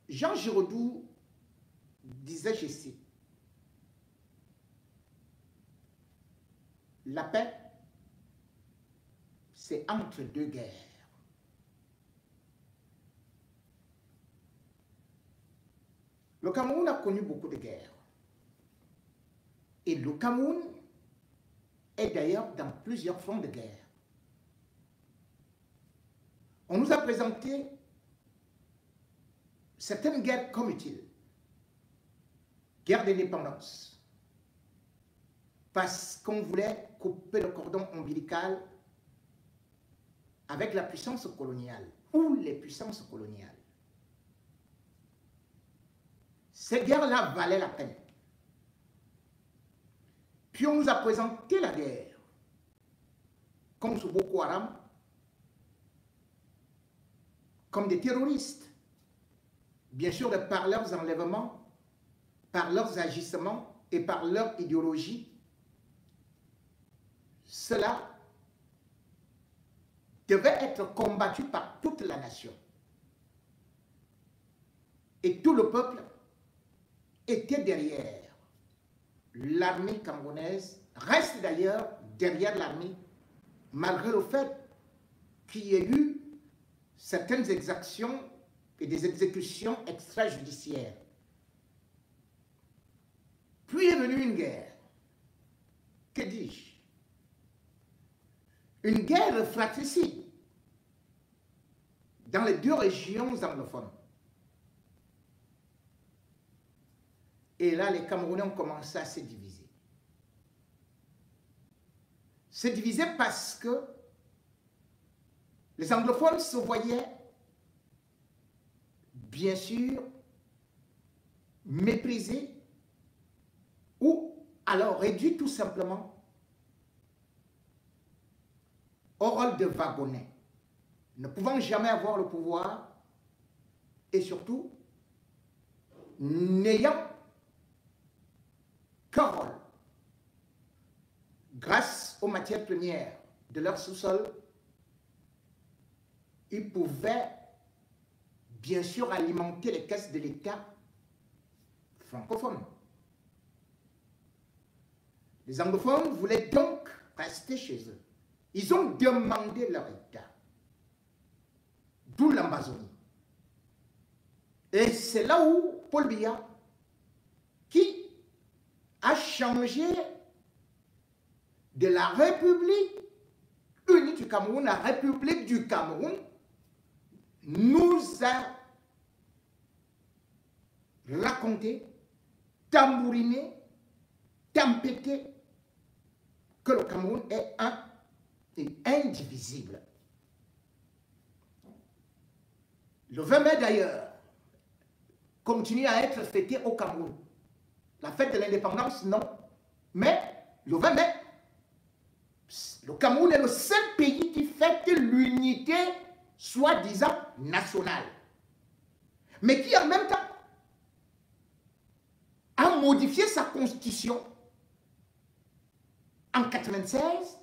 Jean Giraudoux disait, je cite, la paix, c'est entre deux guerres. Le Cameroun a connu beaucoup de guerres. Et le Cameroun est d'ailleurs dans plusieurs fronts de guerre. On nous a présenté certaines guerres comme utiles. Guerre d'indépendance. Parce qu'on voulait couper le cordon ombilical avec la puissance coloniale ou les puissances coloniales. Ces guerres-là valaient la peine. Puis on nous a présenté la guerre comme sous Boko Haram, comme des terroristes, bien sûr par leurs enlèvements, par leurs agissements et par leur idéologie. Cela devait être combattu par toute la nation. Et tout le peuple était derrière. L'armée camerounaise reste d'ailleurs derrière l'armée, malgré le fait qu'il y ait eu certaines exactions et des exécutions extrajudiciaires. Puis est venue une guerre. Que dis-je? Une guerre fratricide dans les deux régions anglophones. Et là, les Camerounais ont commencé à se diviser. Se diviser parce que les anglophones se voyaient, bien sûr, méprisés ou alors réduits tout simplement au rôle de wagonnets, ne pouvant jamais avoir le pouvoir et surtout n'ayant qu'un rôle. Grâce aux matières premières de leur sous-sol, ils pouvaient bien sûr alimenter les caisses de l'État francophone. Les anglophones voulaient donc rester chez eux. Ils ont demandé leur État, d'où l'Amazonie. Et c'est là où Paul Biya, qui a changé de la République unie du Cameroun, la République du Cameroun, nous a raconté, tambouriné, tempêté que le Cameroun est un et indivisible. Le 20 mai d'ailleurs continue à être fêté au Cameroun. La fête de l'indépendance, non. Mais le 20 mai, le Cameroun est le seul pays qui fête l'unité soi-disant nationale, mais qui en même temps a modifié sa constitution en 1996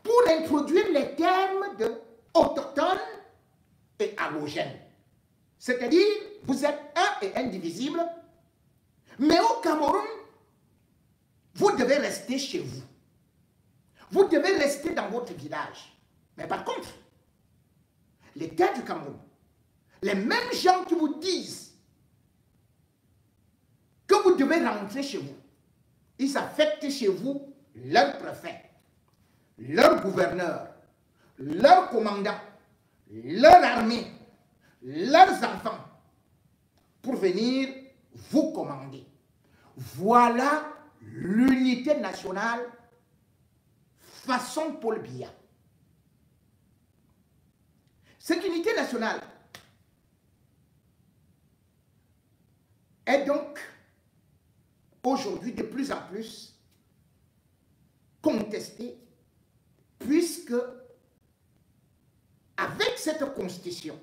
pour introduire les termes de autochtone et allogène. C'est-à-dire, vous êtes un et indivisible, mais au Cameroun, vous devez rester chez vous. Vous devez rester dans votre village. Mais par contre, l'État du Cameroun, les mêmes gens qui vous disent que vous devez rentrer chez vous, ils affectent chez vous leur préfet, leur gouverneur, leur commandant, leur armée, leurs enfants, pour venir vous commander. Voilà l'unité nationale façon Paul Biya. Cette unité nationale est donc aujourd'hui de plus en plus contestée, puisque avec cette constitution,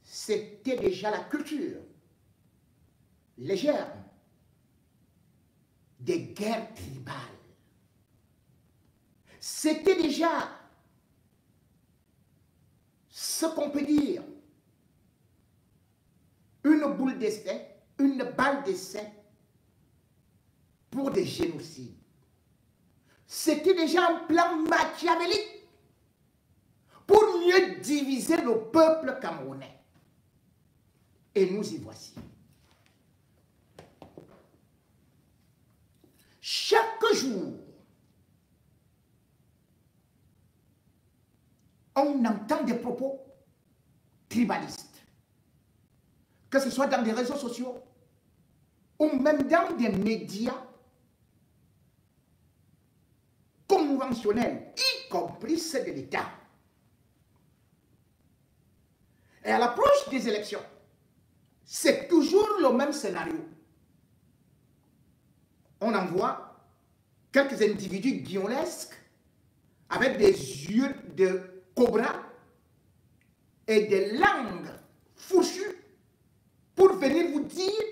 c'était déjà la culture, les germes des guerres tribales. C'était déjà ce qu'on peut dire une boule d'essai, une balle d'essai pour des génocides. C'était déjà un plan machiavélique pour mieux diviser le peuple camerounais. Et nous y voici. Chaque jour, on entend des propos tribalistes, que ce soit dans des réseaux sociaux ou même dans des médias conventionnels, y compris ceux de l'État. Et à l'approche des élections, c'est toujours le même scénario. On envoie quelques individus guignolesques avec des yeux de cobra et des langues fourchues pour venir vous dire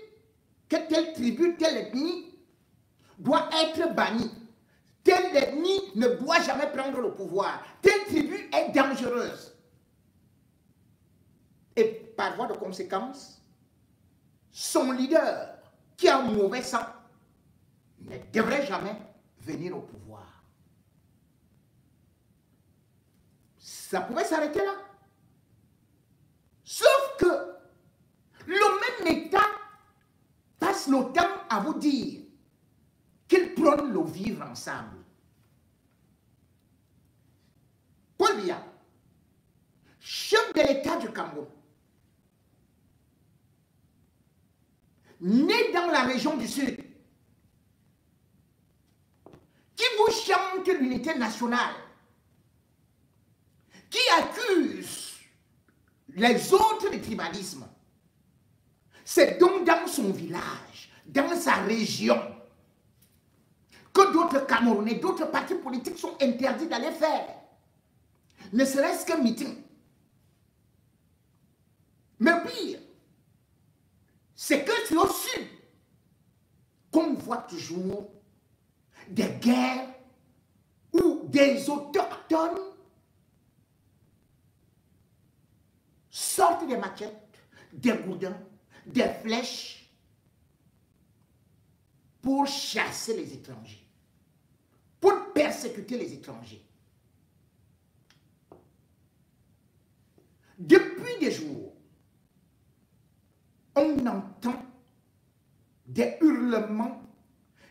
que telle tribu, telle ethnie doit être bannie. Telle ethnie ne doit jamais prendre le pouvoir. Telle tribu est dangereuse. Et par voie de conséquence, son leader, qui a un mauvais sang, ne devrait jamais venir au pouvoir. Ça pourrait s'arrêter là. Sauf que le même État passe le temps à vous dire qu'il prône le vivre ensemble. Paul Biya, chef de l'État du Cameroun, né dans la région du Sud, qui vous chante l'unité nationale, qui accuse les autres de tribalisme, c'est donc dans son village, dans sa région, que d'autres Camerounais, d'autres partis politiques sont interdits d'aller faire, ne serait-ce qu'un meeting. Mais pire, c'est que c'est au sud qu'on voit toujours des guerres où des autochtones sortent des machettes, des gourdins, des flèches pour chasser les étrangers, pour persécuter les étrangers. Depuis des jours, on entend des hurlements,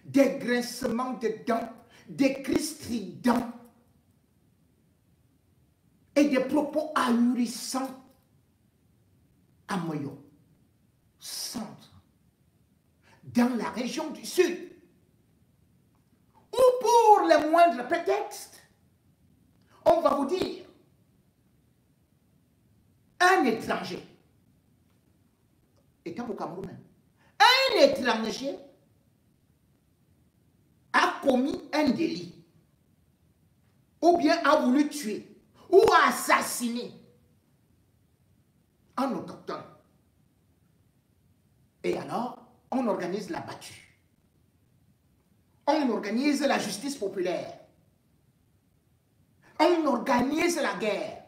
des grincements de dents, des cris stridents et des propos ahurissants à Moyo, centre, dans la région du Sud, où pour le moindre prétexte, on va vous dire un étranger, étant au Cameroun, un étranger a commis un délit, ou bien a voulu tuer, ou assassiner un autochtone. Et alors, on organise la battue. On organise la justice populaire. On organise la guerre.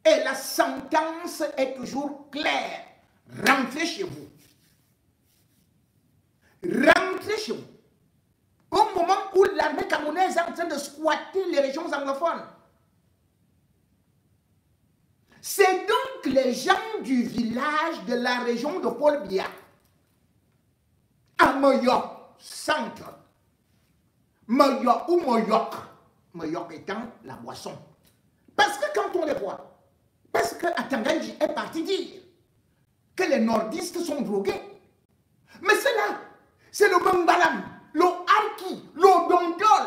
Et la sentence est toujours claire. Rentrez chez vous. Rentrez chez vous. Au moment où l'armée camerounaise est en train de squatter les régions anglophones. C'est donc les gens du village de la région de Paul Biya, à Moyo, centre. Moyo ou Moyok. Moyok étant la boisson. Parce que quand on les voit, parce que Atanganji est parti dire que les nordistes sont drogués. Mais c'est là, c'est le Bambalam, le Arki, le Dondol.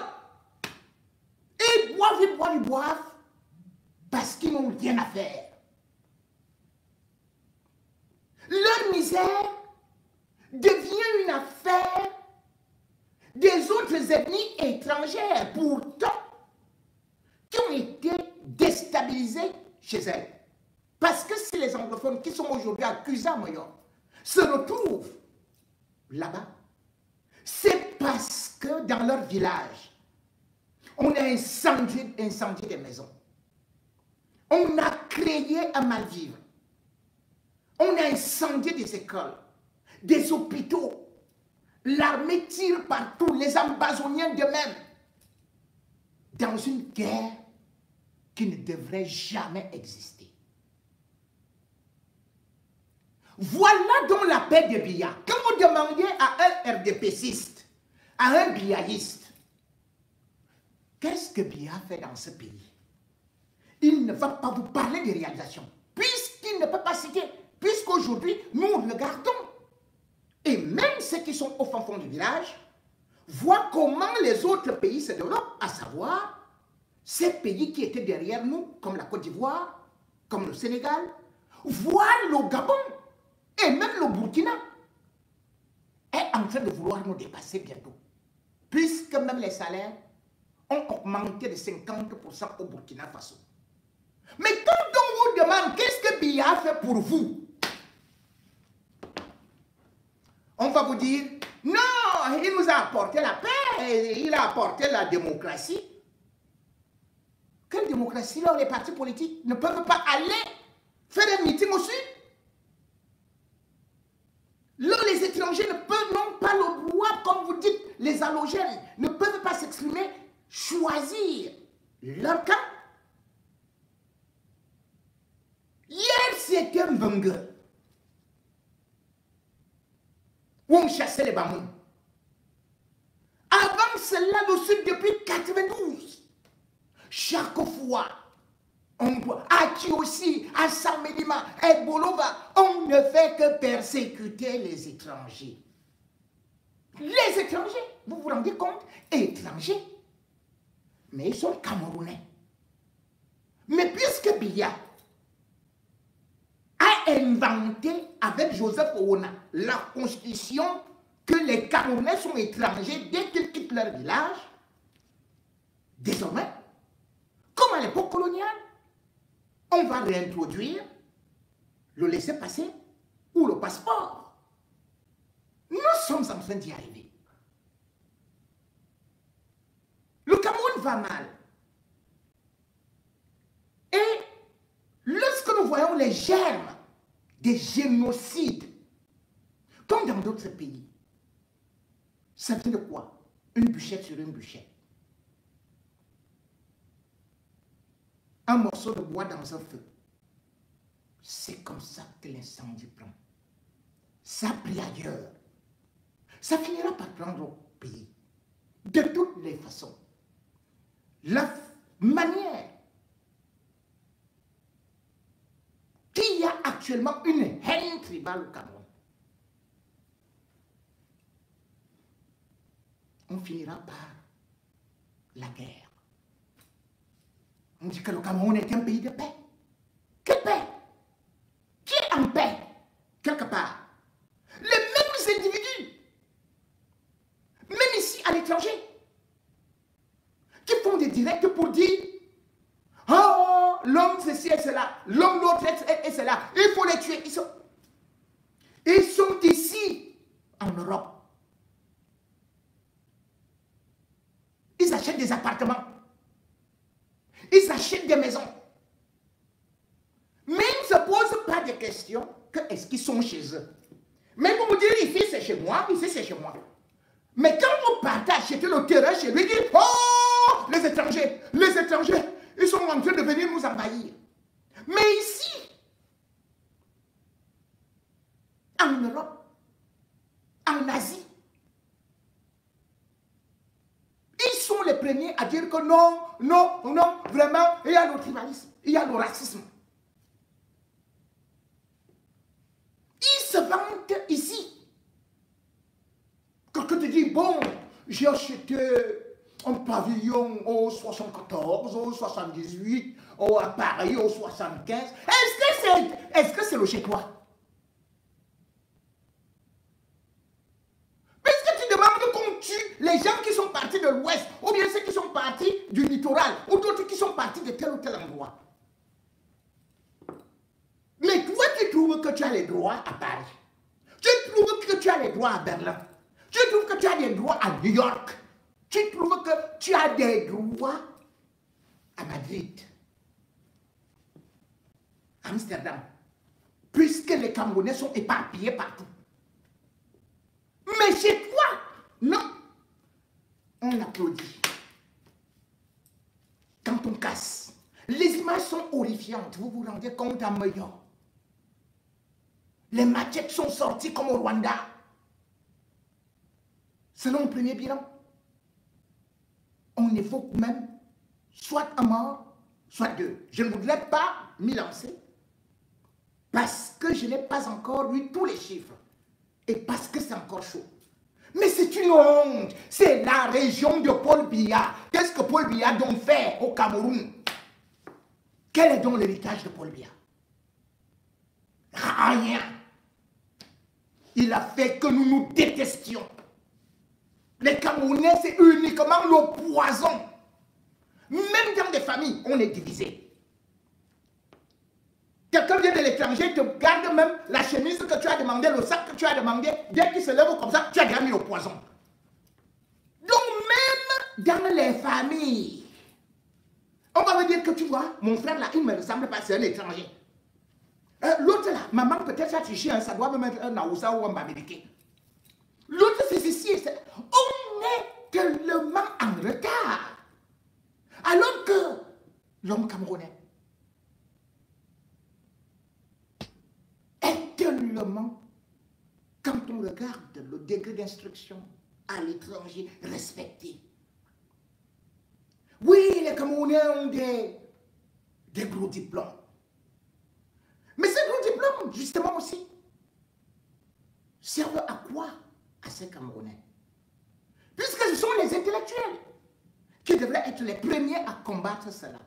Ils boivent, parce qu'ils n'ont rien à faire. Leur misère devient une affaire des autres ethnies étrangères, pourtant, qui ont été déstabilisées chez elles. Parce que si les anglophones qui sont aujourd'hui accusés à Moyo se retrouvent là-bas, c'est parce que dans leur village, on a incendié des maisons. On a créé un mal-vivre. On a incendié des écoles, des hôpitaux. L'armée tire partout, les Ambazoniens de même. Dans une guerre qui ne devrait jamais exister. Voilà donc la paix de Biya. Quand vous demandiez à un RDPciste, à un biaïste, qu'est-ce que Biya fait dans ce pays? Il ne va pas vous parler des réalisations, puisqu'il ne peut pas citer, puisqu'aujourd'hui, nous regardons. Et même ceux qui sont au fond du village voient comment les autres pays se développent, à savoir ces pays qui étaient derrière nous, comme la Côte d'Ivoire, comme le Sénégal, voire le Gabon, et même le Burkina, est en train de vouloir nous dépasser bientôt. Puisque même les salaires ont augmenté de 50% au Burkina Faso. Mais quand on vous demande qu'est-ce que Biya fait pour vous, on va vous dire, non, il nous a apporté la paix, il a apporté la démocratie. Quelle démocratie là où les partis politiques ne peuvent pas aller faire un meeting au sud? Là où les étrangers ne peuvent, non pas le droit, comme vous dites, les allogènes, ne peuvent pas s'exprimer, choisir leur camp. Hier, c'était un bunker où on chassait les Bamouns. Avant cela, le Sud, depuis 92, chaque fois, on doit, à qui aussi, à Samedima, à Bolova, on ne fait que persécuter les étrangers. Les étrangers, vous vous rendez compte? Étrangers. Mais ils sont Camerounais. Mais puisque Biya a inventé avec Joseph Ouna la constitution que les Camerounais sont étrangers dès qu'ils quittent leur village, désormais, comme à l'époque coloniale, on va réintroduire le laissez-passer ou le passeport. Nous sommes en train d'y arriver. Le Cameroun va mal. Et lorsque nous voyons les germes des génocides, comme dans d'autres pays, ça vient de quoi? Une bûchette sur une bûchette. Un morceau de bois dans un feu. C'est comme ça que l'incendie prend. Ça prie ailleurs. Ça finira par prendre au pays. De toutes les façons. La manière qu'il y a actuellement une haine tribale au Cameroun, on finira par la guerre. On dit que le Cameroun est un pays de paix. Quelle paix? Qui est en paix? Quelque part. Les mêmes individus, même ici à l'étranger, qui font des directs pour dire oh, l'homme ceci et cela, l'homme l'autre et cela, il faut les tuer. Ils sont ici, en Europe. Ils achètent des appartements. Ils achètent des maisons. Mais ils ne se posent pas de questions que est-ce qu'ils sont chez eux. Mais vous me direz, ici c'est chez moi, ici c'est chez moi. Mais quand vous partez acheter le terrain chez lui, dites, oh, les étrangers, ils sont en train de venir nous envahir. Mais ici, en Europe, en Asie, ils sont les premiers à dire que non, non, non, vraiment, il y a le tribalisme, il y a le racisme. Ils se vantent ici. Quand tu dis, bon, j'ai acheté un pavillon au 74, au 78, à Paris au 75, est-ce que c'est le chez toi? Puisque tu demandes qu'on tue les gens qui sont partis de l'Ouest, ou bien ceux qui sont partis du littoral, ou d'autres qui sont partis de tel ou tel endroit. Mais toi, tu trouves que tu as les droits à Paris. Tu trouves que tu as les droits à Berlin. Tu trouves que tu as des droits à New York. Tu trouves que tu as des droits à Madrid, Amsterdam. Puisque les Camerounais sont éparpillés partout. Mais chez toi, non. On applaudit. Quand on casse, les images sont horrifiantes. Vous vous rendez compte à Meillon. Les machettes sont sorties comme au Rwanda. Selon le premier bilan, on évoque même soit un mort, soit deux. Je ne voudrais pas m'y lancer parce que je n'ai pas encore eu tous les chiffres et parce que c'est encore chaud. Mais c'est une honte. C'est la région de Paul Biya. Qu'est-ce que Paul Biya donc fait au Cameroun? Quel est donc l'héritage de Paul Biya? Rien. Il a fait que nous nous détestions. Les Camerounais, c'est uniquement le poison. Même dans des familles, on est divisé. Quelqu'un vient de l'étranger, te garde même la chemise que tu as demandé, le sac que tu as demandé, dès qu'il se lève comme ça, tu as déjà mis le poison. Donc même dans les familles, on va me dire que tu vois, mon frère là, il ne me ressemble pas, c'est un étranger. L'autre là, maman peut-être a triché, ça doit me mettre un Aoussa ou un Bamileke. L'autre c'est ceci, on est tellement en retard. Alors que l'homme camerounais est tellement, quand on regarde le degré d'instruction à l'étranger, respecté. Oui, les Camerounais ont des gros diplômes. Mais ces gros diplômes, justement aussi, servent à quoi à ces Camerounais? Puisque ce sont les intellectuels qui devraient être les premiers à combattre cela.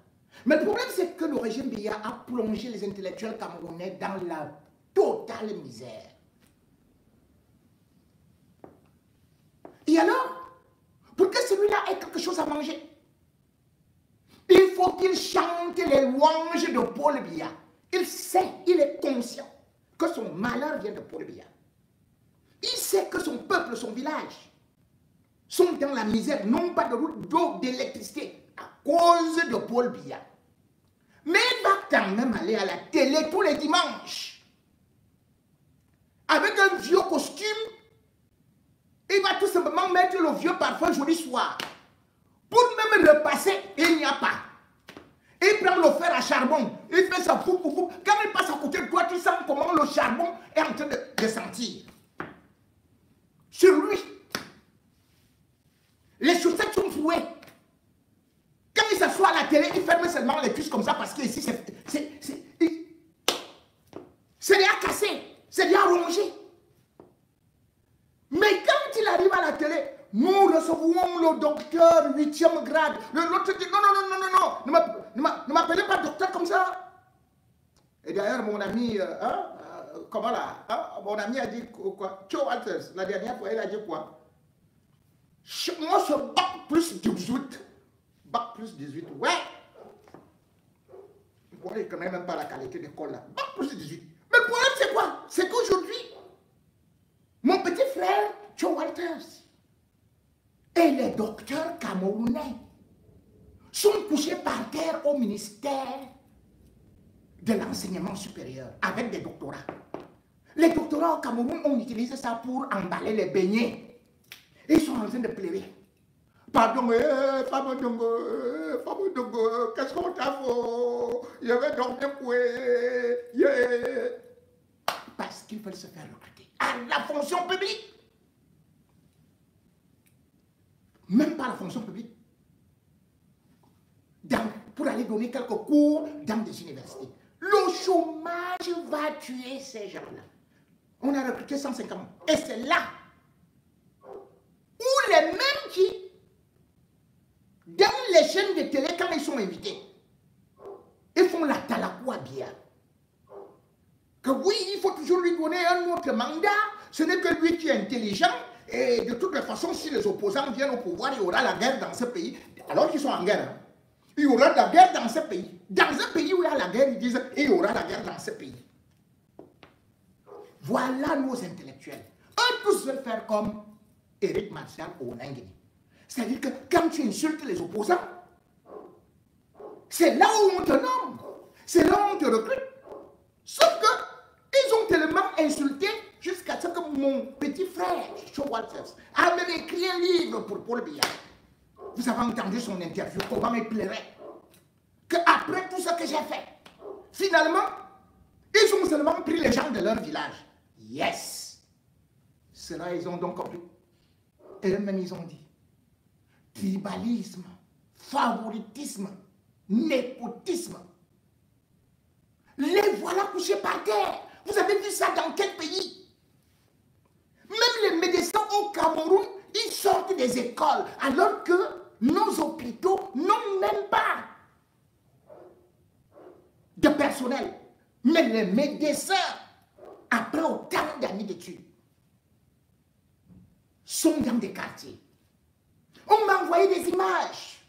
Mais le problème, c'est que le régime Biya a plongé les intellectuels camerounais dans la totale misère. Et alors, pour que celui-là ait quelque chose à manger, il faut qu'il chante les louanges de Paul Biya. Il sait, il est conscient que son malheur vient de Paul Biya. Il sait que son peuple, son village, sont dans la misère, non pas de route, d'eau, d'électricité, à cause de Paul Biya. Mais il va quand même aller à la télé tous les dimanches, avec un vieux costume. Il va tout simplement mettre le vieux parfum joli soir. Pour même le passer, il n'y a pas. Il prend le fer à charbon, il fait ça fou, fou, fou. Quand il passe à côté de toi, tu sens comment le charbon est en train de sentir. Sur lui, les chaussettes sont trouées. Quand il s'assoit à la télé, il ferme seulement les cuisses comme ça parce que ici, c'est déjà cassé, c'est déjà rongé. Mais quand il arrive à la télé, nous recevons le docteur 8e grade. L'autre dit non, non, non, non, non, ne m'appelez pas docteur comme ça. Et d'ailleurs, mon ami, comment là, mon ami a dit quoi? Joe Walters, la dernière fois, il a dit quoi? Moi, ce bac plus 18. Bac plus 18, ouais. Vous ne connaissez même pas la qualité d'école là. Bac plus 18. Mais le problème, c'est quoi? C'est qu'aujourd'hui, mon petit frère, Joe Walters, et les docteurs camerounais sont couchés par terre au ministère de l'enseignement supérieur avec des doctorats. Les doctorats au Cameroun, on utilise ça pour emballer les beignets. Ils sont en train de pleurer. Pardon, Femme Dongo, qu'est-ce qu'on t'a fait? Je vais dormir quoi? Parce qu'ils veulent se faire recruter à la fonction publique. Même pas la fonction publique. Pour aller donner quelques cours dans des universités. Le chômage va tuer ces gens-là. On a recruté 150. Et c'est là où les mêmes qui, dans les chaînes de télé, quand ils sont invités, ils font la talakou à Biya. Que oui, il faut toujours lui donner un autre mandat. Ce n'est que lui qui est intelligent. Et de toutes les façons, si les opposants viennent au pouvoir, il y aura la guerre dans ce pays. Alors qu'ils sont en guerre. Hein. Il y aura la guerre dans ce pays. Dans un pays où il y a la guerre, ils disent il y aura la guerre dans ce pays. Voilà nos intellectuels. Eux tous veulent faire comme Éric Martial au Nangini. C'est-à-dire que quand tu insultes les opposants, c'est là où on te nomme. C'est là où on te recrute. Sauf que ils ont tellement insulté jusqu'à ce que mon petit frère, Joe Walters, a même écrit un livre pour Paul Biya. Vous avez entendu son interview, comment il plairait. Qu'après tout ce que j'ai fait, finalement, ils ont seulement pris les gens de leur village. Yes! Cela, ils ont donc compris. Et eux-mêmes, ils ont dit, tribalisme, favoritisme, népotisme. Les voilà couchés par terre. Vous avez vu ça dans quel pays? Même les médecins au Cameroun, ils sortent des écoles, alors que nos hôpitaux n'ont même pas de personnel. Mais les médecins, après autant d'années d'études, sont dans des quartiers. On m'a envoyé des images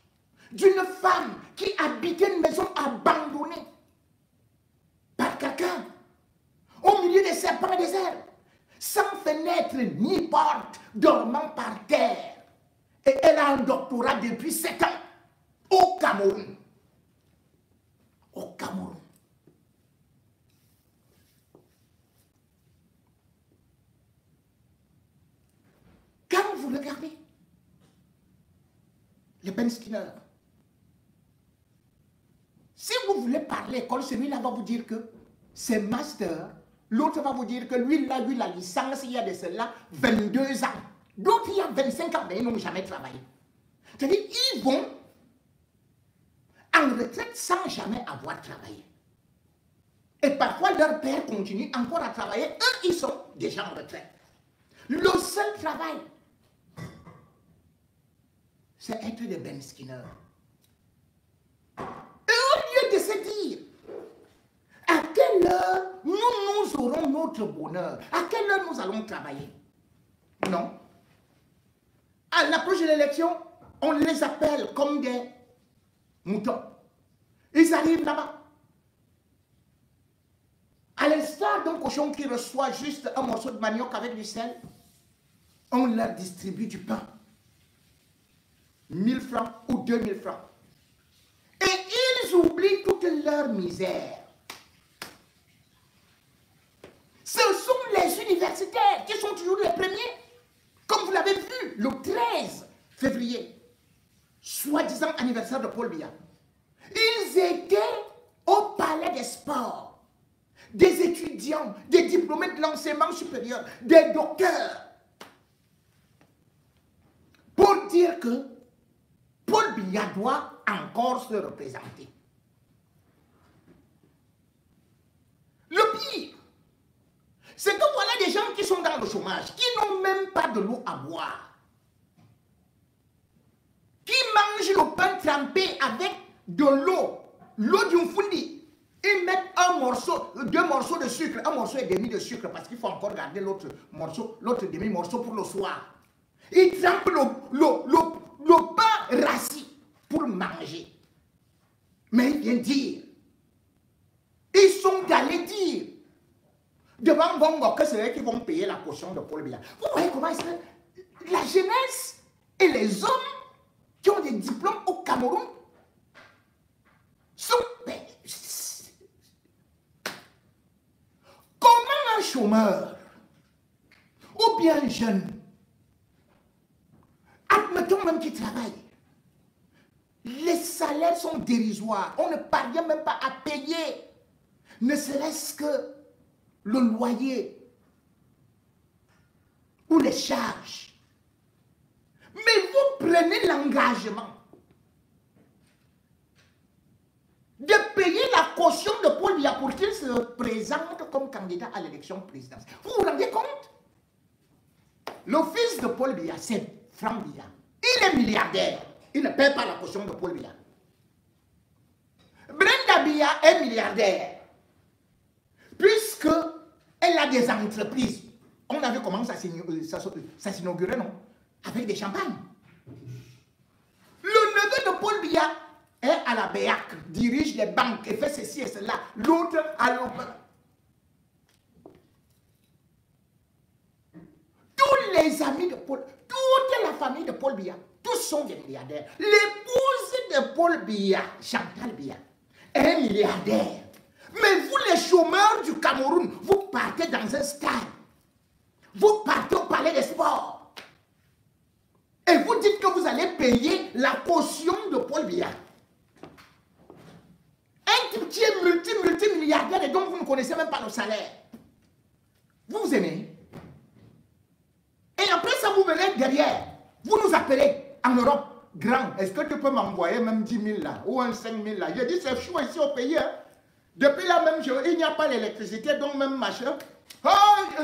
d'une femme qui habitait une maison abandonnée par quelqu'un, au milieu des serpents et des herbes, sans fenêtre ni porte, dormant par terre. Et elle a un doctorat depuis 7 ans au Cameroun. Au Cameroun. Quand vous regardez le Ben Skinner, si vous voulez parler école, celui-là va vous dire que c'est master. L'autre va vous dire que lui, il a eu la licence il y a de cela 22 ans. D'autres, il y a 25 ans, mais ils n'ont jamais travaillé. C'est-à-dire, ils vont en retraite sans jamais avoir travaillé. Et parfois, leur père continue encore à travailler. Eux, ils sont déjà en retraite. Le seul travail, c'est être des Ben Skinner. Et au lieu de se dire, à quelle heure nous aurons notre bonheur, à quelle heure nous allons travailler? Non. À l'approche de l'élection, on les appelle comme des moutons. Ils arrivent là-bas. À l'instar d'un cochon qui reçoit juste un morceau de manioc avec du sel, on leur distribue du pain. 1000 francs ou 2000 francs. Et ils oublient toute leur misère. Ce sont les universitaires qui sont toujours les premiers. Comme vous l'avez vu, le 13 février, soi-disant anniversaire de Paul Biya. Ils étaient au palais des sports. Des étudiants, des diplômés de l'enseignement supérieur, des docteurs. Pour dire que Paul Biya doit encore se représenter. Le pire, c'est que voilà des gens qui sont dans le chômage, qui n'ont même pas de l'eau à boire, qui mangent le pain trempé avec de l'eau d'une foundi. Ils mettent un morceau, 2 morceaux de sucre, un morceau et demi de sucre, parce qu'il faut encore garder l'autre morceau, l'autre demi-morceau pour le soir. Ils trempent le pain rassis pour manger. Mais il vient dire, ils sont allés dire devant Bongo que c'est eux qui vont payer la caution de Paul Biya. Vous voyez comment est-ce que la jeunesse et les hommes qui ont des diplômes au Cameroun sont... Comment un chômeur ou bien un jeune, admettons même qu'il travaille, les salaires sont dérisoires, on ne parvient même pas à payer, ne serait-ce que le loyer ou les charges. Mais vous prenez l'engagement de payer la caution de Paul Biya pour qu'il se présente comme candidat à l'élection présidentielle. Vous vous rendez compte? Le fils de Paul Biya, c'est Franck Biya. Il est milliardaire. Il ne paie pas la caution de Paul Biya. Brenda Biya est milliardaire. Puisqu'elle a des entreprises. On a vu comment ça s'inaugurait, non? Avec des champagnes. Le neveu de Paul Biya est à la BEAC, dirige les banques et fait ceci et cela. L'autre à l'opéra. Tous les amis de Paul, toute la famille de Paul Biya, tous sont des milliardaires. L'épouse de Paul Biya, Chantal Biya, est milliardaire. Mais vous, les chômeurs du Cameroun, vous partez dans un stade, vous partez au palais des sports, et vous dites que vous allez payer la caution de Paul Biya. Un type qui est multimilliardaire et dont vous ne connaissez même pas le salaire. Vous vous aimez. Et après ça, vous venez derrière. Vous nous appelez en Europe. Grand, est-ce que tu peux m'envoyer même 10 000 là, ou un 5 000 là? Je dis, c'est chaud ici au pays. Hein. Depuis là même, il n'y a pas l'électricité, donc même machin. Oh,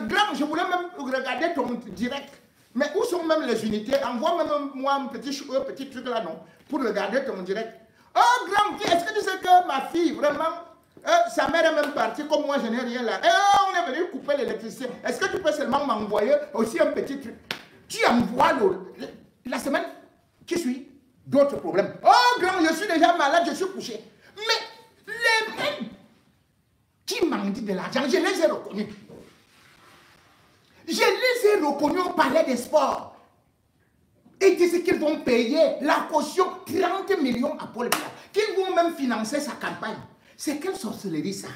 grand, je voulais même regarder ton direct. Mais où sont même les unités? Envoie même moi un petit truc là, non? Pour regarder ton direct. Oh, grand, est-ce que tu sais que ma fille, vraiment, sa mère est même partie, comme moi, je n'ai rien là. Et on est venu couper l'électricité. Est-ce que tu peux seulement m'envoyer aussi un petit truc? Tu envoies la semaine qui suit d'autres problèmes. Oh, grand, je suis déjà malade, je suis couché. Mais les mêmes qui m'ont dit de l'argent, je les ai reconnus. Je les ai reconnus au palais des sports. Et disent qu'ils vont payer la caution 30 millions à Paul Biya, qu'ils vont même financer sa campagne. C'est quelle sorcellerie ça?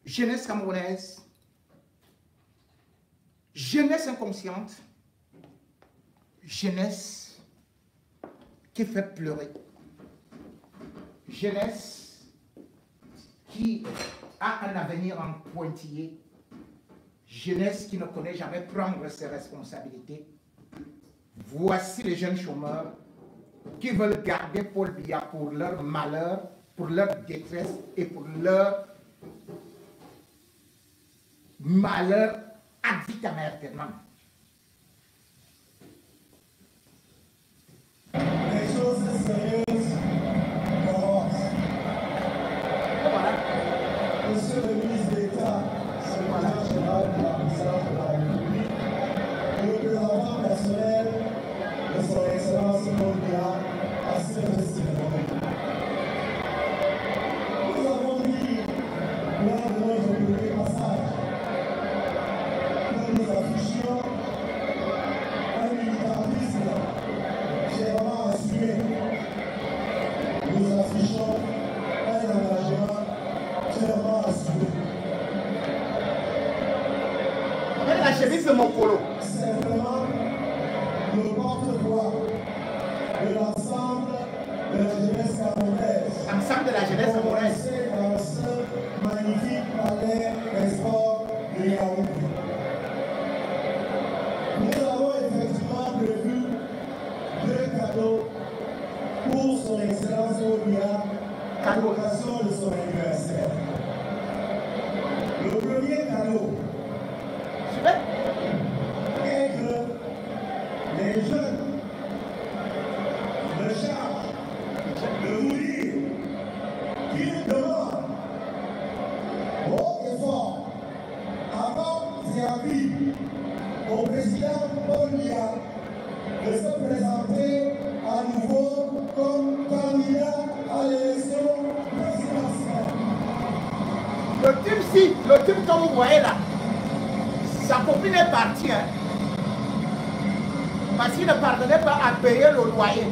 Jeunesse camerounaise, jeunesse inconsciente, jeunesse qui fait pleurer, jeunesse qui a un avenir en pointillé, jeunesse qui ne connaît jamais prendre ses responsabilités. Voici les jeunes chômeurs qui veulent garder Paul Biya pour leur malheur, pour leur détresse et pour leur malheur ad vitam aeternam. Les choses sérieuses commencent. Voilà. Monsieur le ministre d'État, secrétaire général de la présidence de la République, le représentant personnel de son Excellence Paul Biya, à ce cérémonie. Nous avons dit, lors de notre premier passage, que nous affichions un militantisme clairement assumé. Nous affichons un engagement clairement assumé. Avec la chemise de mon colo. C'est vraiment le porte-voix de l'ensemble de la jeunesse camerounaise. Ensemble de la jeunesse camerounaise. Dans ce magnifique palais des sports de Yaoundé. Nous avons effectivement prévu 2 cadeaux pour son Excellence Paul Biya à l'occasion de son anniversaire. Le premier cadeau est que les jeunes me chargent de vous dire qu'ils demandent haut et fort, avant et à vie, au président Paul Biya de se présenter à nouveau comme candidat à l'élection présidentielle. Le type comme vous voyez là, sa copine est partie, hein, parce qu'il ne parvenait pas à payer le loyer.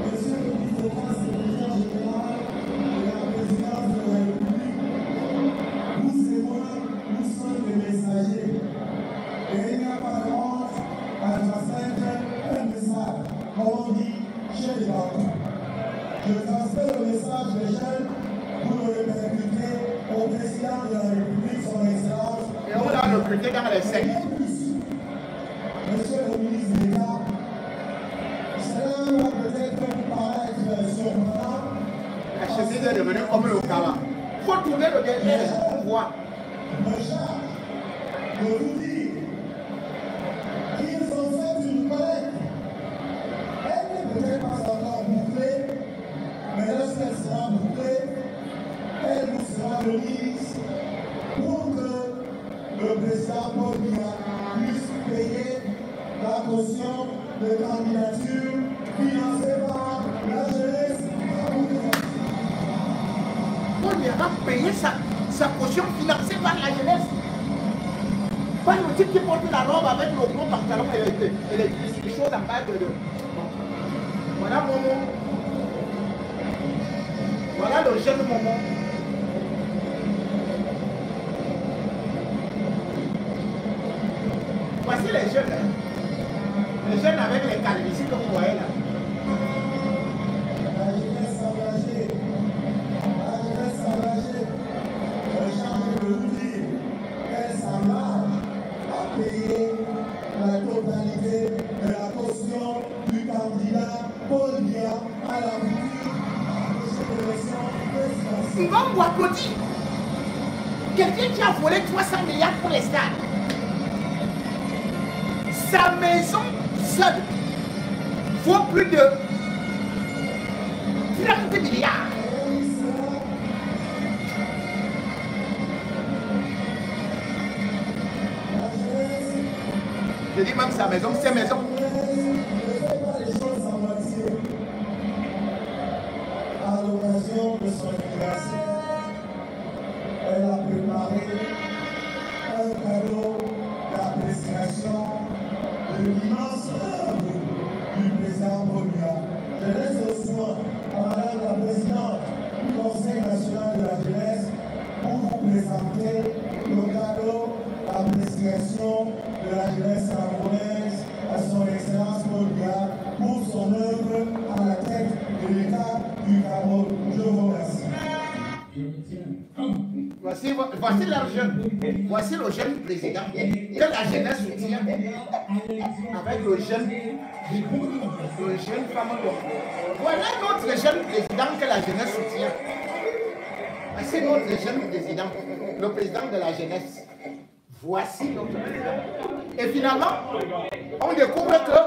Monsieur le ministre d'État, secrétaire général de la présidence de la République, nous et moi, nous sommes des messagers. Et il n'y a pas de honte à transmettre un message, comme on dit chez les parents. Je transmets le message des jeunes pour le répercuter au président de la République, son Excellence. Et on l'a recruté dans les sectes. Monsieur le ministre d'État, cela va peut-être paraître surprenant. La chemise est devenue comme le cala. Il faut tourner le derrière, on voit. Me charge de vous dire qu'ils ont fait une collecte. Elle n'est peut-être pas encore bouclée, mais lorsqu'elle sera bouclée, elle vous sera remise pour que le président Paul Biya puisse payer la caution de candidature financée par la jeunesse camerounaise. Paul Biya va payer sa caution financée par la jeunesse. Pas le type qui porte la robe avec le gros pantalon et les choses en bas de... Bon. Voilà Momo. Voilà le jeune Momo. Voici les jeunes. Hein. Les jeunes avec les calvities que vous voyez là. La jeunesse engagée. La jeunesse engagée. Le charge de vous dire qu'elle s'engage à payer la totalité de la caution du candidat Paul Biya à la future élection présidentielle. Yvan Ouakodi, quelqu'un qui a volé 300 milliards pour les stades. Sa maison seule vaut plus de 30 milliards. Je dis même sa maison, ses maisons. À l'occasion de son anniversaire, elle a préparé un cadeau d'appréciation de l'immense œuvre du président Paul Biya. Je laisse le soin à Madame la Présidente du Conseil national de la jeunesse pour vous présenter le cadeau d'appréciation de la jeunesse camerounaise à son Excellence Paul Biya pour son œuvre à la tête de l'État du Cameroun. Je vous remercie. Voici leur jeune. Voici le jeune président que la jeunesse soutient avec le jeune femme. Voilà notre jeune président que la jeunesse soutient. C'est notre jeune président, le président de la jeunesse. Voici notre président. Et finalement, on découvre que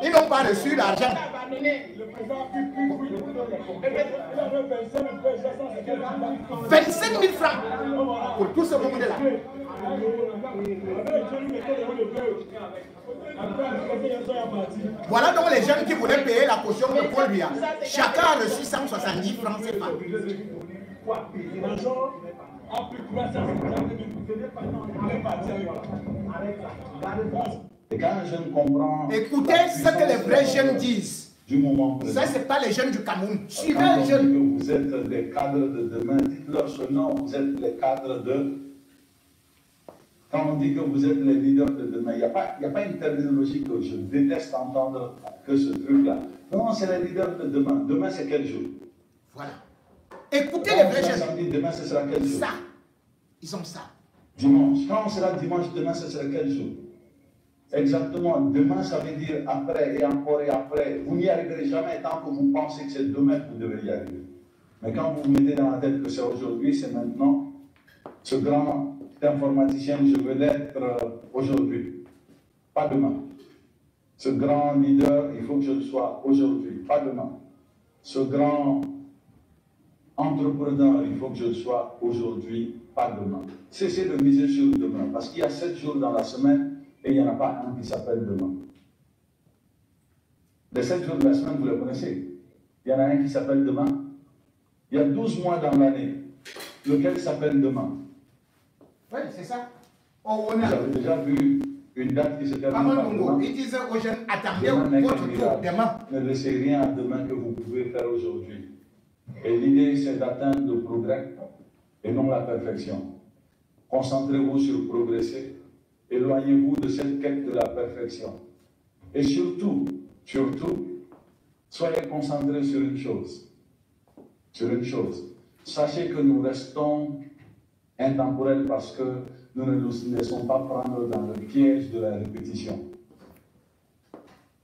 ils n'ont pas reçu d'argent. 25 000 francs pour tout ce monde-là. Voilà donc les jeunes qui voulaient payer la caution de Paul Biya. Chacun a reçu 170 francs CFA. Et quand un jeune comprend... Écoutez ce que les vrais jeunes disent. Du moment présent. Ça, ce n'est pas les jeunes du Cameroun. Suivez Quand les on dit jeunes. que vous êtes les cadres de demain, dites-leur ce nom, vous êtes les cadres de... Quand on dit que vous êtes les leaders de demain, il n'y a pas une terminologie que je déteste entendre que ce truc-là. Non, c'est les leaders de demain. Demain, c'est quel jour? Voilà. Écoutez les vrais jeunes. Samedi, demain, ce sera quel jour? Ça. Ils ont ça. Dimanche. Quand on sera dimanche, demain, ce sera quel jour? Exactement. Demain, ça veut dire après et encore et après. Vous n'y arriverez jamais tant que vous pensez que c'est demain que vous devez y arriver. Mais quand vous vous mettez dans la tête que c'est aujourd'hui, c'est maintenant, ce grand informaticien, je veux l'être aujourd'hui, pas demain. Ce grand leader, il faut que je le sois aujourd'hui, pas demain. Ce grand entrepreneur, il faut que je le sois aujourd'hui, pas demain. Cessez de miser sur demain, parce qu'il y a 7 jours dans la semaine et il n'y en a pas un qui s'appelle demain. Les 7 jours de la semaine, vous les connaissez. Il y en a un qui s'appelle demain. Il y a 12 mois dans l'année, lequel s'appelle demain. Oui, c'est ça. Oh, on Vous a. avez déjà vu une date qui se termine par demain. Ils disaient aux jeunes, attendez Demain votre tour demain. Ne laissez rien à demain que vous pouvez faire aujourd'hui. Et l'idée, c'est d'atteindre le progrès et non la perfection. Concentrez-vous sur progresser. Éloignez-vous de cette quête de la perfection. Et surtout, soyez concentrés sur une chose. Sur une chose. Sachez que nous restons intemporels parce que nous ne nous laissons pas prendre dans le piège de la répétition. Vous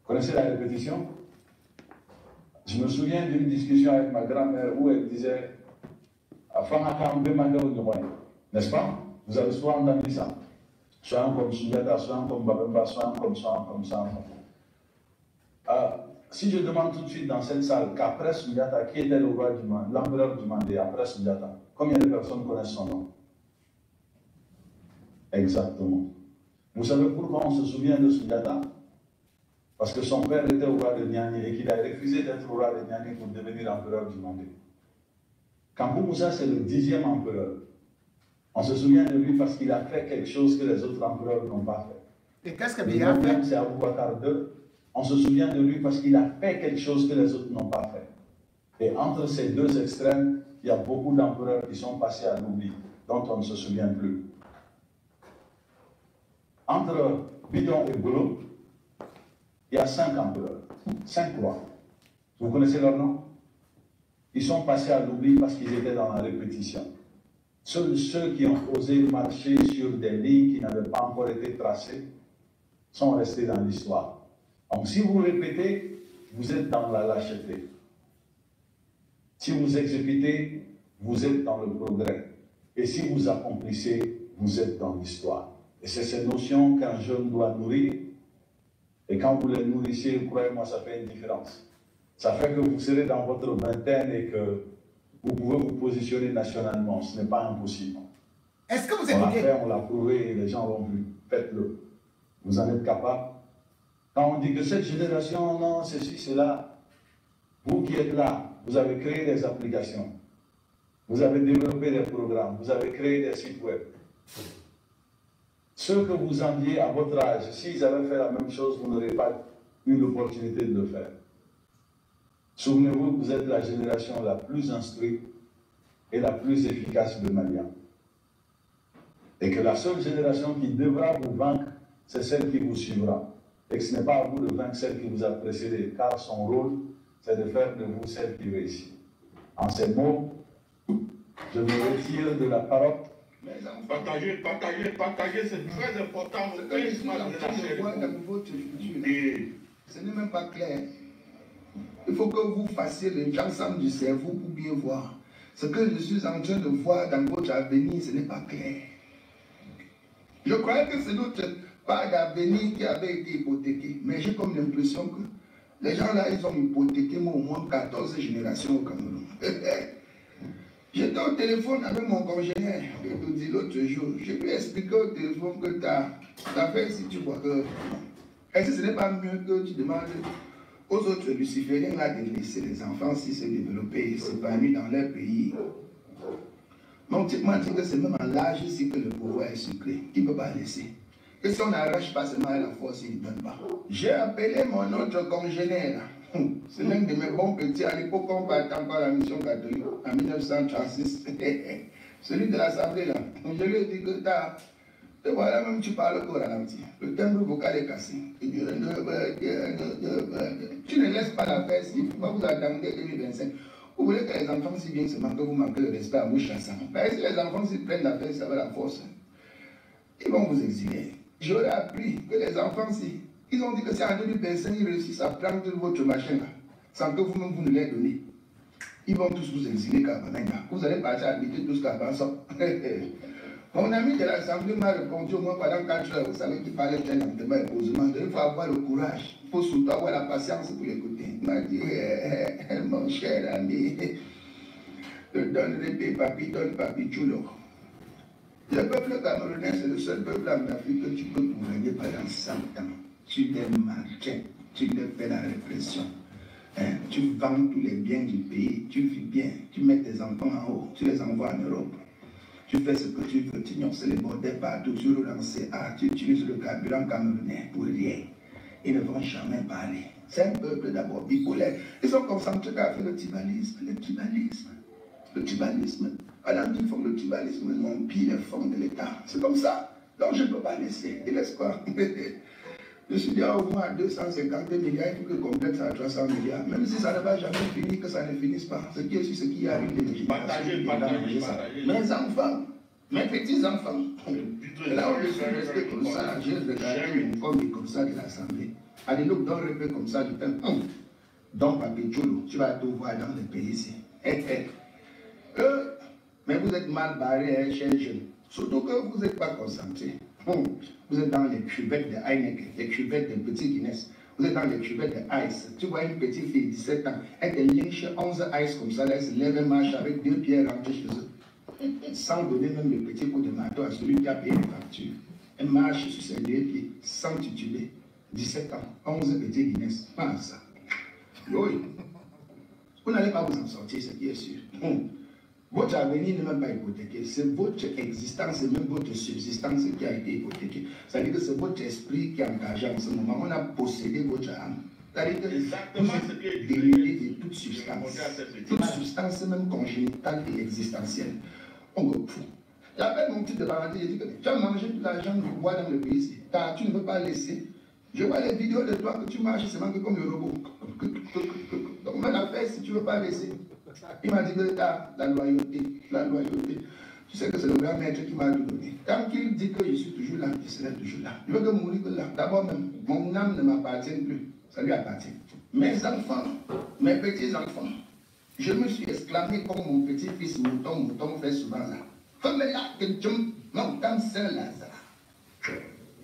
connaissez la répétition? Je me souviens d'une discussion avec ma grand-mère où elle disait n'est-ce pas? Vous avez souvent entendu ça. Soyons comme Sundiata, soyons comme Babemba, soyons comme ça, comme ça. Si je demande tout de suite dans cette salle qu'après Sundiata, qui était le roi du Mandé, l'empereur du Mandé, après Sundiata, combien de personnes connaissent son nom? Exactement. Vous savez pourquoi on se souvient de Sundiata? Parce que son père était au roi de Niani et qu'il a refusé d'être au roi de Niani pour devenir empereur du Mandé. Kampou Moussa, c'est le 10e empereur. On se souvient de lui parce qu'il a fait quelque chose que les autres empereurs n'ont pas fait. Et qu'est-ce que Biya a fait? C'est Aboubakar II. On se souvient de lui parce qu'il a fait quelque chose que les autres n'ont pas fait. Et entre ces deux extrêmes, il y a beaucoup d'empereurs qui sont passés à l'oubli, dont on ne se souvient plus. Entre Bidon et Boulot, il y a 5 empereurs, 5 rois. Vous connaissez leur nom? Ils sont passés à l'oubli parce qu'ils étaient dans la répétition. Seuls ceux qui ont osé marcher sur des lignes qui n'avaient pas encore été tracées sont restés dans l'histoire. Donc si vous répétez, vous êtes dans la lâcheté. Si vous exécutez, vous êtes dans le progrès. Et si vous accomplissez, vous êtes dans l'histoire. Et c'est ces notions qu'un jeune doit nourrir. Et quand vous les nourrissez, croyez-moi, ça fait une différence. Ça fait que vous serez dans votre vingtaine et que vous pouvez vous positionner nationalement. Ce n'est pas impossible. Est-ce que vous On l'a écoutez? fait, on l'a prouvé et les gens l'ont vu. Faites-le. Vous en êtes capable. Quand on dit que cette génération, non, ceci, cela, vous qui êtes là, vous avez créé des applications. Vous avez développé des programmes. Vous avez créé des sites web. Ceux que vous enviez à votre âge, s'ils avaient fait la même chose, vous n'aurez pas eu l'opportunité de le faire. Souvenez-vous que vous êtes la génération la plus instruite et la plus efficace de Maliens. Et que la seule génération qui devra vous vaincre, c'est celle qui vous suivra. Et que ce n'est pas à vous de vaincre celle qui vous a précédé, car son rôle, c'est de faire de vous celle qui réussit. En ces mots, je me retire de la parole. Partager, c'est très important. Ce n'est même pas clair. Il faut que vous fassiez l'ensemble du cerveau pour bien voir. Ce que je suis en train de voir dans votre avenir, ce n'est pas clair. Je croyais que c'est notre part d'avenir qui avait été hypothéqué. Mais j'ai comme l'impression que les gens là, ils ont hypothéqué moi, au moins 14 générations au Cameroun. J'étais au téléphone avec mon congénère, je te dis l'autre jour. Je lui ai expliqué au téléphone que tu as fait si tu vois que. Est-ce que ce n'est pas mieux que tu demandes aux autres lucifériens là de laisser les enfants si se développer, s'épanouir dans leur pays? Mon type m'a dit que c'est même à l'âge ici que le pouvoir est sucré, qu'il ne peut pas laisser. Que si on n'arrache pas seulement la force, il ne donne pas. J'ai appelé mon autre congénère. C'est l'un de mes bons petits à l'époque on partait encore à la mission catholique en 1936. Celui de l'Assemblée là. Je lui ai dit que te voilà, même tu parles au ralenti. Le timbre vocal est cassé. Tu ne laisses pas la faire si vous attendez 2025. Vous voulez que les enfants, si bien seulement que vous manquez le respect à vos chassants. Si les enfants s'ils prennent la fête, ça va la force. Ils vont vous exiler. J'aurais appris que les enfants, si ils ont dit que c'est en 2025, ils réussissent à prendre votre machin là, sans que vous-même vous ne les donnez. Ils vont tous vous exiler Kabananga. Vous allez partir habiter tous Kabansa. Mon ami de l'Assemblée m'a répondu au moins pendant 4 heures. Vous savez qu'il fallait faire lentement et posément. Il faut avoir le courage. Il faut surtout avoir la patience pour l'écouter. Il m'a dit, mon cher ami, donne papi chulo. Le peuple camerounais, c'est le seul peuple en Afrique que tu peux gouverner pendant 100 ans. Tu les marquais, tu les fais la répression. Tu vends tous les biens du pays, tu vis bien, tu mets tes enfants en haut, tu les envoies en Europe. Tu fais ce que tu veux, tu ignores les bordels partout, tu roules en CA, tu utilises le carburant camerounais pour rien. Ils ne vont jamais parler. C'est un peuple d'abord bipolaire. Ils sont concentrés à faire le tribalisme. Le tribalisme. Alors qu'ils font le tribalisme, ils ont pillé les fonds de l'État. C'est comme ça. Donc je ne peux pas laisser. Il laisse quoi? Je suis déjà au moins à 250 milliards, il faut que complète ça à 300 milliards. Même si ça ne va jamais finir, que ça ne finisse pas. Ce qui est sûr, ce qui arrive de l'énergie. Partager. Mes enfants, mes petits-enfants, là où je suis resté comme ça, j'ai regardé une forme comme ça de l'Assemblée. Allez, look, dans le peu comme ça, du temps. Donc, Papi Cholo, tu vas tout voir dans le pays ici. Mais vous êtes mal barré, cher jeune. Surtout que vous n'êtes pas concentré. Vous êtes dans les cuvettes de Heineken, les cuvettes de Petit Guinness. Vous êtes dans les cuvettes de Ice. Tu vois une petite fille de 17 ans, elle te lynche 11 Ice comme ça, elle se lève et marche avec 2 pieds rentrés chez eux. Sans donner même le petit coup de marteau à celui qui a payé les factures. Elle marche sur ses 2 pieds, sans tituber. 17 ans, 11 petits Guinness. Pas ça. Oui. Vous n'allez pas vous en sortir, ce qui est sûr. Votre avenir n'est même pas hypothéqué. C'est votre existence et même votre subsistance qui a été hypothéquée. C'est-à-dire que c'est votre esprit qui est engagé en ce moment. On a possédé votre âme. C'est-à-dire que vous êtes démêlé de toute substance. Toute substance, même congénitale et existentielle. On go fou. J'appelle mon petit de parenté, il dit que tu as mangé tout l'argent du bois dans le pays ici. Tu ne peux pas laisser. Je vois les vidéos de toi que tu marches seulement comme le robot. Donc, même la fête, si tu ne veux pas laisser. Il m'a dit que la loyauté, la loyauté. Tu sais que c'est le grand maître qui m'a tout donné. Quand il dit que je suis toujours là, je serai toujours là. Je veux que mourir que là. D'abord même, mon âme ne m'appartient plus. Ça lui appartient. Mes enfants, mes petits-enfants, je me suis exclamé comme mon petit-fils Mouton fait souvent là. Comme là, que tu m'entends seul Lazare.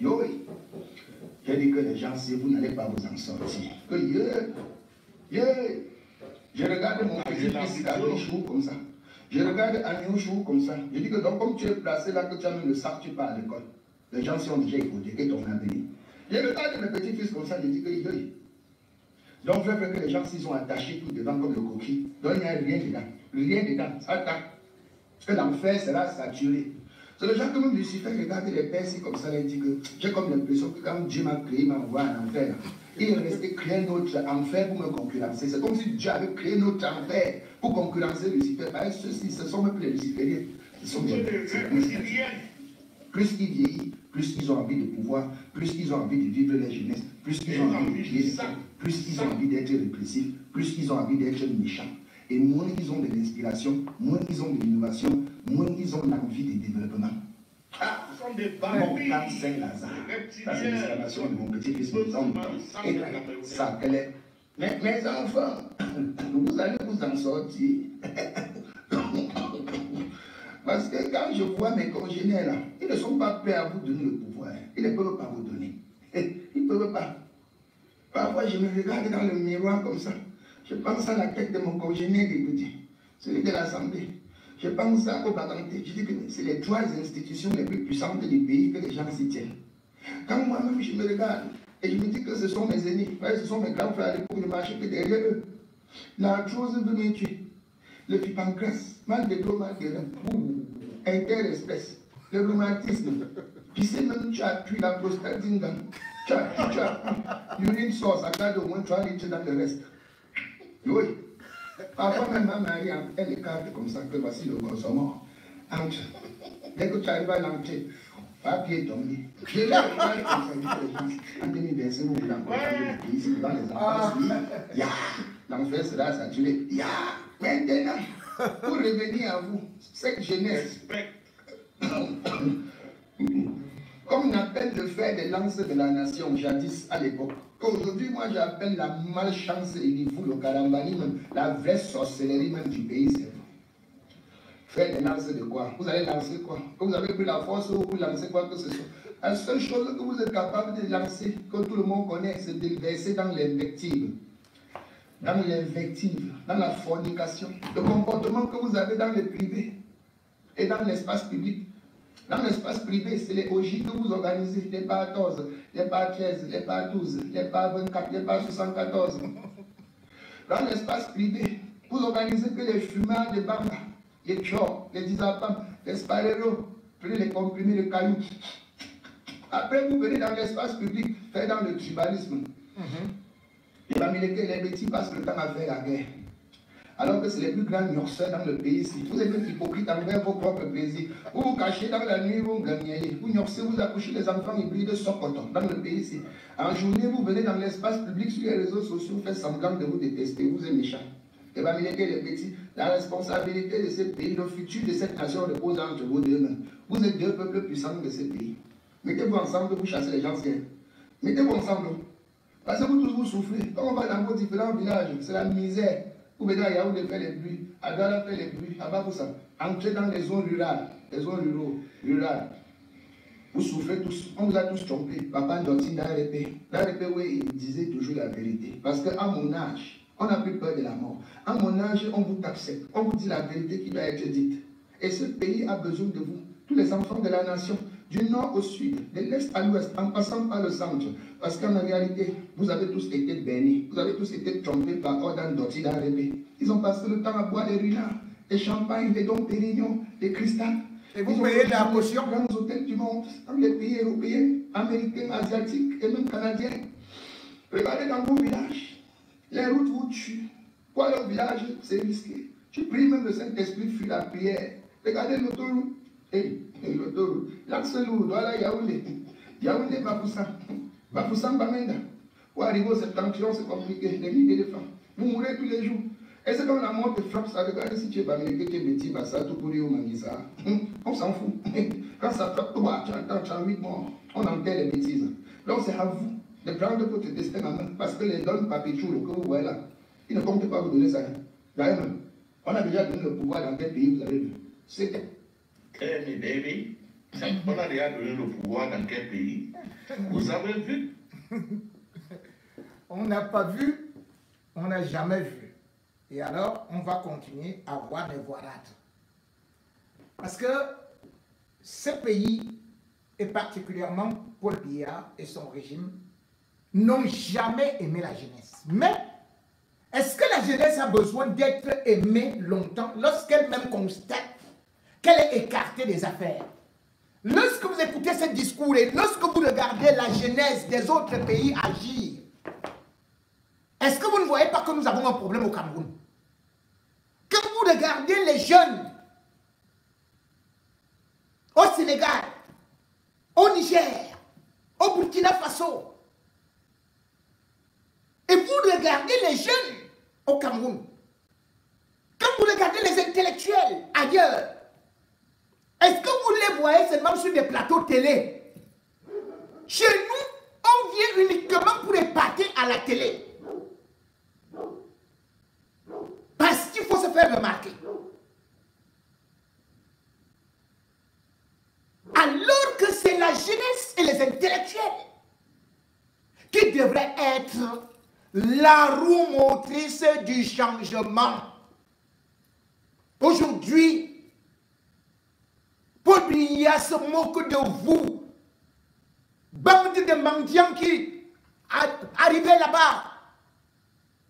Yo, j'ai dit que les gens, si vous n'allez pas vous en sortir, que je regarde mon petit-fils Agrichou comme ça. Je regarde Agrichou comme ça. Je dis que donc, comme tu es placé là, que tu as même le sac, tu pars à l'école. Les gens sont déjà hypothéqués ton avenir. Je regarde mes petits-fils comme ça, je dis que donc, je veux que les gens, s'ils sont attachés tout devant comme le coquille, donc il n'y a rien dedans. Rien dedans. Ça attaque. Parce que l'enfer sera saturé. C'est le genre que même Lucifer regarde les pères comme ça, il dit que j'ai comme l'impression que quand Dieu m'a créé, il m'a envoyé en enfer. Il est resté créer notre enfer pour me concurrencer. C'est comme si Dieu avait créé notre enfer pour concurrencer Lucifer. Ceux-ci, ce sont même les Lucifériens. Ce sont des Lucifériens. Plus ils vieillissent, plus ils ont envie de pouvoir, plus ils ont envie de vivre leur jeunesse, plus ils ont envie de vivre ça, plus ils ont envie d'être répressifs, plus ils ont envie d'être méchants. Et moins ils ont de l'inspiration, moins ils ont de l'innovation, moins ils ont l'envie de développement. Ah, ce sont des vampires. Mon Saint-Lazare. Ça, c'est l'exclamation de mon petit-fils. Et ça, quel est. Mais mes enfants, vous allez vous en sortir. Parce que quand je vois mes congénères là, ils ne sont pas prêts à vous donner le pouvoir. Ils ne peuvent pas vous donner. Ils ne peuvent pas. Parfois, je me regarde dans le miroir comme ça. Je pense à la tête de mon congénère qui dit, celui de l'Assemblée. Je pense à Obaganté. Je dis que c'est les 3 institutions les plus puissantes du pays que les gens s'y tiennent. Quand moi-même je me regarde et je me dis que ce sont mes aînés, ce sont mes grands frères pour ne marcher que derrière eux. La chose de me tuer. Le fipancras, mal de dos, mal de rein, interespèce, le rhumatisme. Tu sais même tu as tué la prostate d'Ingan. Tu as l'urine sauce, à garde au moins 3 litres dans le reste. Oui. Parfois même ma Marie, elle écarte comme ça que voici le consommant. Entre. Dès que tu arrives à l'entrée, papier tombé. Je l'ai regardé comme ça, les gens. En 2025, vous voulez encore changer le pays, c'est dans les enfants. Ya, l'enfer sera saturé. Ya, maintenant, pour revenir à vous, cette jeunesse, comme on appelle le fer des lances de la nation jadis à l'époque, qu'aujourd'hui, moi j'appelle la malchance et il faut le carambani, même la vraie sorcellerie même du pays, c'est vous. Faire des lances de quoi? Vous allez lancer quoi? Que vous avez pris la force ou vous lancez quoi que ce soit. La seule chose que vous êtes capable de lancer, que tout le monde connaît, c'est de verser dans l'invective. Dans l'invective, dans la fornication. Le comportement que vous avez dans le privé et dans l'espace public. Dans l'espace privé, c'est les OJ que vous organisez, les pas 14, les pas 13, les pas 12, les pas 24, les pas 74. Dans l'espace privé, vous organisez que les fumeurs de bamba, les chors, les disapam, les spareros, prenez les comprimés de cailloux. Après, vous venez dans l'espace public, faire dans le tribalisme. Les Bamileke, les bêtis passent le temps à faire la guerre. Alors que c'est les plus grands gnorseurs dans le pays ici. Vous êtes hypocrite envers vos propres plaisirs. Vous vous cachez dans la nuit, vous gagnez. Vous gnorsez, vous accouchez les enfants hybrides de Sokoton dans le pays ici. En journée, vous venez dans l'espace public sur les réseaux sociaux, vous faites semblant de vous détester, vous êtes méchants. Les Bamileke, les petits, la responsabilité de ce pays, le futur de cette nation repose entre vos deux mains. Vous êtes deux peuples puissants de ce pays. Mettez-vous ensemble, vous chassez les gens ciels. Mettez-vous ensemble. Parce que vous tous vous souffrez. Quand on va dans vos différents villages, c'est la misère. Vous venez à Yaoundé faire les bruits, à Douala faire les bruits, à Baboussa. Entrez dans les zones rurales, rurales. Vous souffrez tous, on vous a tous trompés. Papa Ndoti d'Arépé, oui, il disait toujours la vérité. Parce qu'à mon âge, on n'a plus peur de la mort. À mon âge, on vous accepte, on vous dit la vérité qui doit être dite. Et ce pays a besoin de vous, tous les enfants de la nation. Du nord au sud, de l'est à l'ouest, en passant par le centre. Parce qu'en réalité, vous avez tous été bénis, vous avez tous été trompés par Odan Doti d'Arébé. Ils ont passé le temps à boire les ruinards. des champagnes, des dons Pérignon, des cristal. Et vous payez la caution? Dans les hôtels du monde, dans les pays européens, américains, asiatiques et même canadiens. Regardez dans vos villages, les routes vous tuent. Pour aller au village, c'est risqué. Tu pries même le Saint-Esprit fuit la prière. Regardez l'autoroute. L'autoroute. L'axe lourd, voilà Yaoundé. Yaoundé, Bafoussam, Bamenda. Pour arriver au septentrion, c'est compliqué. Des milliers de femmes. Vous mourrez tous les jours. Et c'est comme la mort te frappe, ça. Regardez si tu es Bamenda, que tu es petit, ça, tout pour au Manisa. On s'en fout. Quand ça frappe toi, tu as 8 morts. On enterre les bêtises. Donc c'est à vous de prendre votre destin en main. Parce que les dons papitoules que vous voyez là, ils ne comptent pas vous donner ça. Même. On a déjà donné le pouvoir dans quel pays vous avez vu? C'était. Tell me, baby. On a déjà donné le pouvoir dans quel pays? Vous avez vu? On n'a pas vu, on n'a jamais vu. Et alors, on va continuer à voir des voilades. Parce que ce pays, et particulièrement Paul Biya et son régime, n'ont jamais aimé la jeunesse. Mais, est-ce que la jeunesse a besoin d'être aimée longtemps lorsqu'elle-même constate qu'elle est écartée des affaires? Lorsque vous écoutez ce discours et lorsque vous regardez la jeunesse des autres pays agir, est-ce que vous ne voyez pas que nous avons un problème au Cameroun? Quand vous regardez les jeunes au Sénégal, au Niger, au Burkina Faso, et vous regardez les jeunes au Cameroun, quand vous regardez les intellectuels ailleurs, est-ce que vous les voyez seulement sur des plateaux télé? Chez nous, on vient uniquement pour épater à la télé. Parce qu'il faut se faire remarquer. Alors que c'est la jeunesse et les intellectuels qui devraient être la roue motrice du changement. Aujourd'hui, Paul Biya se moque de vous. Bande de mendiants qui arrivaient là-bas,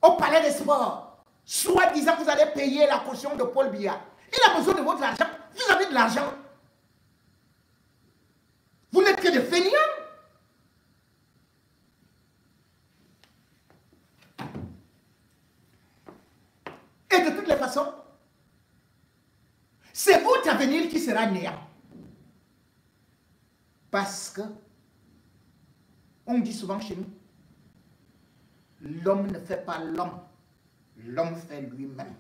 au palais des sports, soi-disant que vous allez payer la caution de Paul Biya. Il a besoin de votre argent. Vous avez de l'argent. Vous n'êtes que des fainéants. Et de toutes les façons, c'est votre avenir qui sera néant. Parce que, on dit souvent chez nous, l'homme ne fait pas l'homme, l'homme fait lui-même.